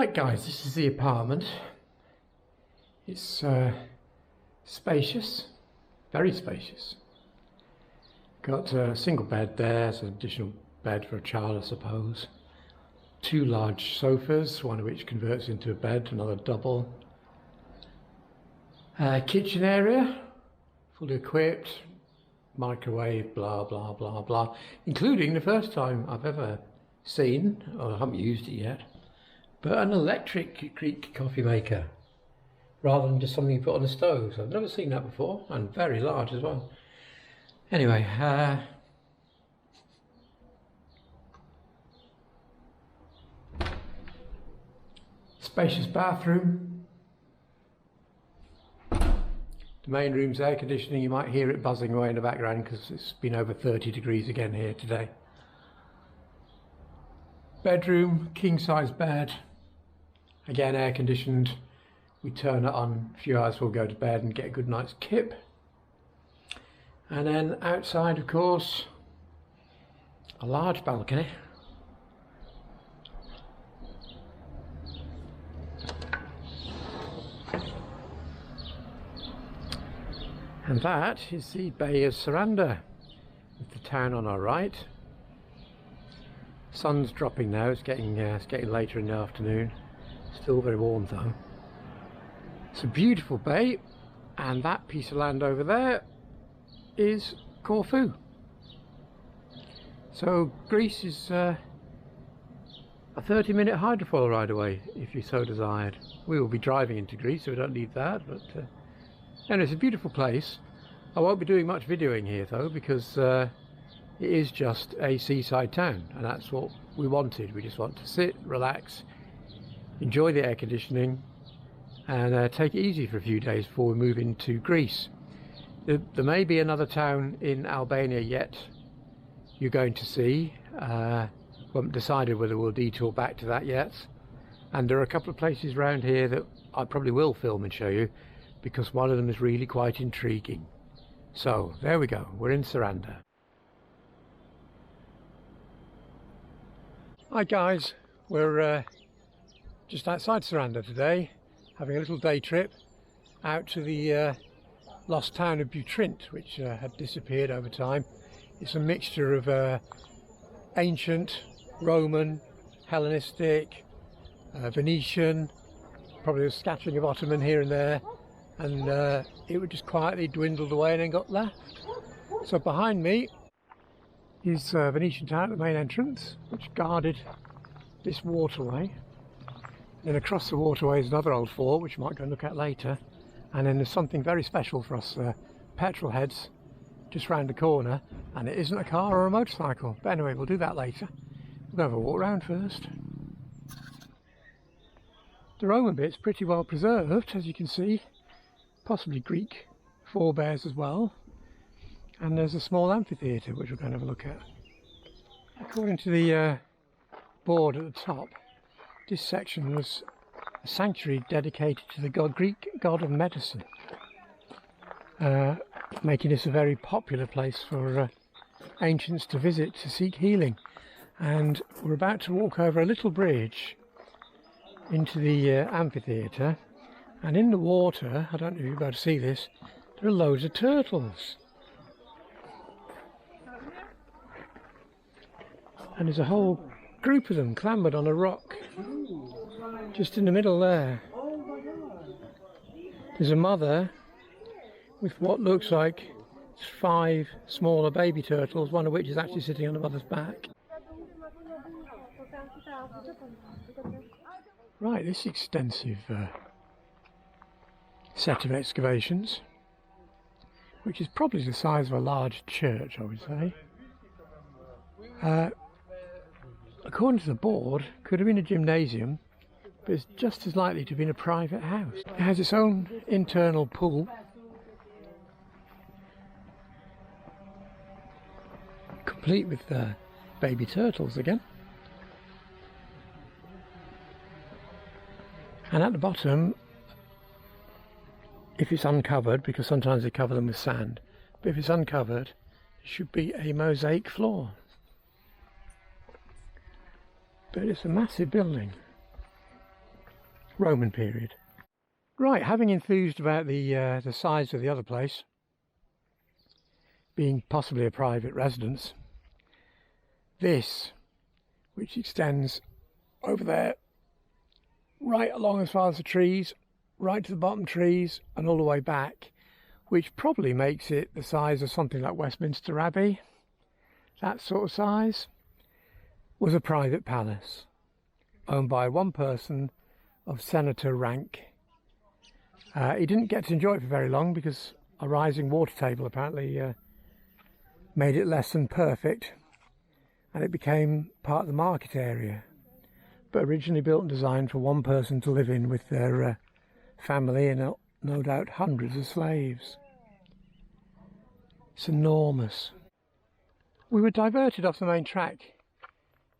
Right guys, this is the apartment. It's spacious, very spacious. Got a single bed there, it's an additional bed for a child I suppose. Two large sofas, one of which converts into a bed, another double. Kitchen area, fully equipped, microwave, blah blah blah blah, including the first time I've ever seen, or I haven't used it yet, but an electric Greek coffee maker rather than just something you put on the stove. So I've never seen that before, and very large as well. Anyway, spacious bathroom. The main room's air conditioning. You might hear it buzzing away in the background because it's been over 30 degrees again here today. Bedroom, king size bed, again air conditioned. We turn it on, a few hours we'll go to bed and get a good night's kip. And then outside, of course, a large balcony. And that is the Bay of Sarande, with the town on our right. Sun's dropping now, it's getting later in the afternoon. Still very warm though. It's a beautiful bay, and that piece of land over there is Corfu. So Greece is a 30-minute hydrofoil ride away if you so desired. We will be driving into Greece, so we don't need that, but and it's a beautiful place. I won't be doing much videoing here though, because it is just a seaside town, and that's what we wanted. We just want to sit, relax, enjoy the air conditioning, and take it easy for a few days before we move into Greece. There may be another town in Albania yet you're going to see. We haven't decided whether we'll detour back to that yet, and there are a couple of places around here that I probably will film and show you, because one of them is really quite intriguing. So there we go, we're in Sarande. Hi guys, we're just outside Sarande today, having a little day trip out to the lost town of Butrint, which had disappeared over time. It's a mixture of ancient, Roman, Hellenistic, Venetian, probably a scattering of Ottoman here and there, and it would just quietly dwindled away and then got left. So behind me is Venetian town, the main entrance, which guarded this waterway. Then across the waterway is another old fort, which we might go and look at later. And then there's something very special for us petrol heads just round the corner, and it isn't a car or a motorcycle. But anyway, we'll do that later. We'll go have a walk around first. The Roman bit's pretty well preserved, as you can see. Possibly Greek forebears as well. And there's a small amphitheater which we're going to have a look at. According to the board at the top, this section was a sanctuary dedicated to the Greek god of medicine, making this a very popular place for ancients to visit to seek healing. And we're about to walk over a little bridge into the amphitheater, and in the water, I don't know if you're able to see this, there are loads of turtles. And there's a whole group of them clambered on a rock just in the middle there. There's a mother with what looks like 5 smaller baby turtles, one of which is actually sitting on the mother's back. Right, this extensive set of excavations, which is probably the size of a large church, I would say. According to the board, could have been a gymnasium, but it's just as likely to have been a private house. It has its own internal pool, complete with baby turtles again. And at the bottom, if it's uncovered, because sometimes they cover them with sand, but if it's uncovered, it should be a mosaic floor. But it's a massive building. Roman period. Right, having enthused about the size of the other place, being possibly a private residence, this, which extends over there, right along as far as the trees, right to the bottom trees and all the way back, which probably makes it the size of something like Westminster Abbey, that sort of size, was a private palace owned by one person of senator rank. He didn't get to enjoy it for very long because a rising water table apparently made it less than perfect, and it became part of the market area, but originally built and designed for one person to live in with their family and no doubt hundreds of slaves. It's enormous. We were diverted off the main track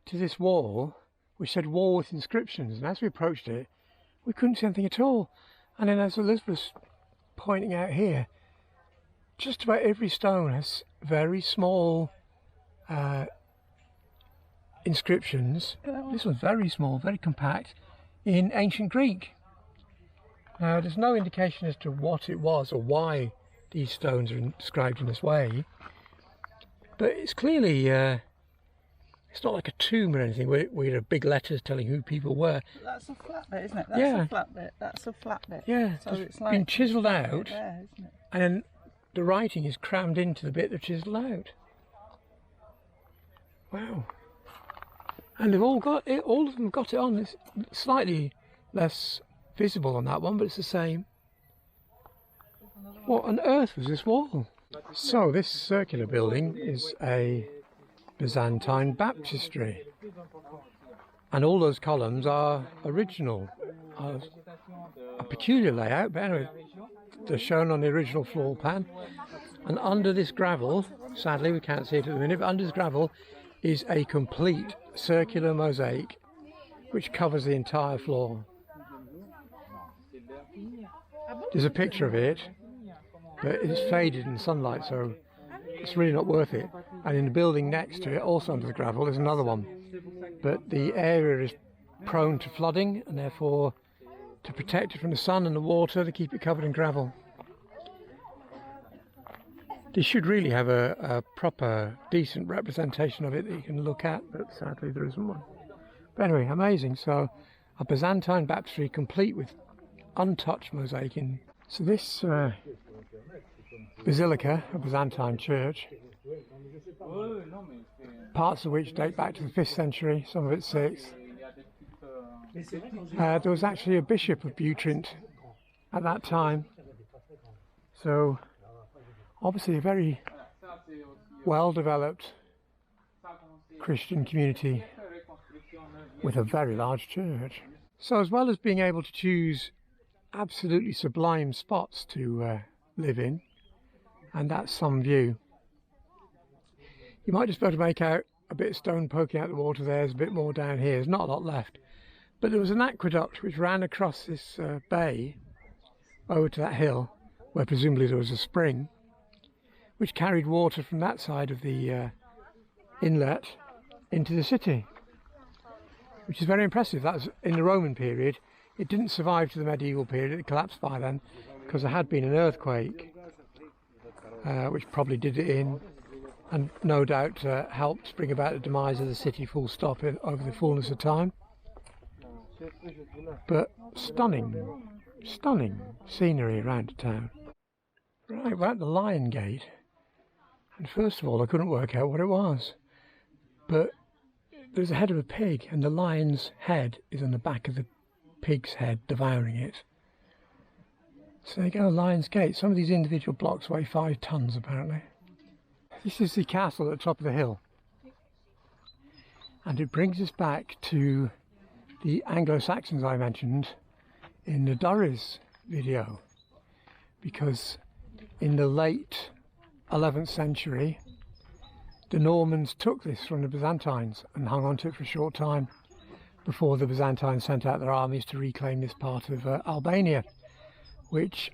to this wall which said wall with inscriptions, and as we approached it we couldn't see anything at all. And then, as Elizabeth's pointing out here, just about every stone has very small inscriptions. This one's very small, very compact, in ancient Greek. Now there's no indication as to what it was or why these stones are inscribed in this way, but it's clearly it's not like a tomb or anything where there are big letters telling who people were. That's a flat bit, isn't it? That's a flat bit. That's a flat bit. Yeah, so it's like been chiselled out, there, isn't it? and then the writing is crammed into the bit that's chiselled out. Wow. And they've all got it, all of them got it on. It's slightly less visible on that one, but it's the same. What on earth was this wall? So this circular building is a Byzantine Baptistery, and all those columns are original, a peculiar layout, but anyway, they're shown on the original floor plan. And under this gravel, sadly we can't see it at the minute, but under this gravel is a complete circular mosaic which covers the entire floor. There's a picture of it, but it's faded in sunlight, so it's really not worth it. And in the building next to it, also under the gravel, there's another one, but the area is prone to flooding, and therefore to protect it from the sun and the water, they keep it covered in gravel. They should really have a proper, decent representation of it that you can look at, but sadly there isn't one. But anyway, amazing. So a Byzantine baptistry complete with untouched mosaic in. So this basilica, a Byzantine church, parts of which date back to the 5th century, some of it 6th. There was actually a bishop of Butrint at that time, so obviously a very well developed Christian community with a very large church. So as well as being able to choose absolutely sublime spots to live in, and that's some view, you might just be able to make out a bit of stone poking out the water there. There's a bit more down here, there's not a lot left, but there was an aqueduct which ran across this bay over to that hill where presumably there was a spring which carried water from that side of the inlet into the city, which is very impressive. That was in the Roman period. It didn't survive to the medieval period, it collapsed by then because there had been an earthquake which probably did it in, and no doubt helped bring about the demise of the city full stop over the fullness of time. But stunning, stunning scenery around town. Right, we're at the Lion Gate, and first of all I couldn't work out what it was, but there's a head of a pig and the lion's head is on the back of the pig's head devouring it. So there you go, Lion's Gate. Some of these individual blocks weigh 5 tons apparently. This is the castle at the top of the hill, and it brings us back to the Anglo-Saxons I mentioned in the Durres video, because in the late 11th century the Normans took this from the Byzantines and hung on to it for a short time before the Byzantines sent out their armies to reclaim this part of Albania, which,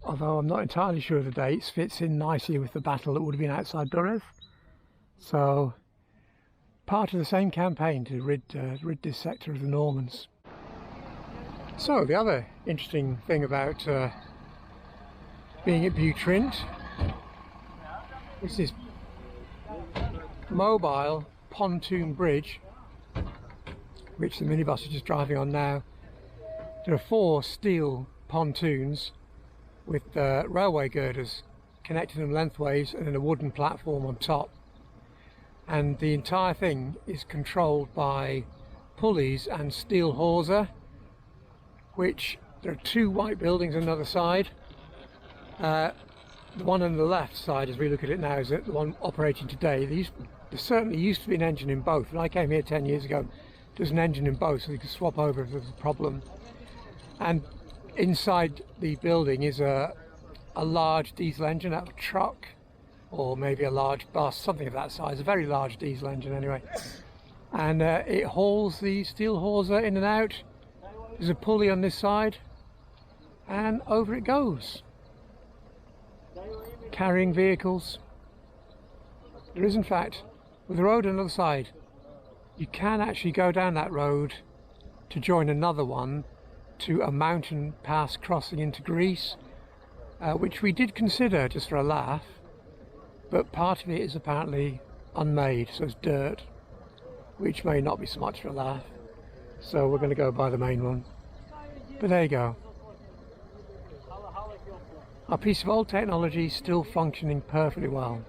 although I'm not entirely sure of the dates, fits in nicely with the battle that would have been outside Durres. So part of the same campaign to rid this sector of the Normans. So the other interesting thing about being at Butrint is this mobile pontoon bridge, which the minibus is just driving on now. There are 4 steel pontoons with railway girders connecting them lengthways and then a wooden platform on top. And the entire thing is controlled by pulleys and steel hawser, which there are 2 white buildings on the other side. The one on the left side, as we look at it now, is the one operating today. There certainly used to be an engine in both. When I came here 10 years ago, there's an engine in both, so you could swap over if there's a problem. And inside the building is a large diesel engine, a truck, or maybe a large bus, something of that size, a very large diesel engine anyway. And it hauls the steel hawser in and out. There's a pulley on this side, and over it goes, carrying vehicles. There is, in fact, with the road on the other side, you can actually go down that road to join another one to a mountain pass crossing into Greece, which we did consider just for a laugh, but part of it is apparently unmade, so it's dirt, which may not be so much for a laugh. So we're going to go by the main one. But there you go. A piece of old technology still functioning perfectly well.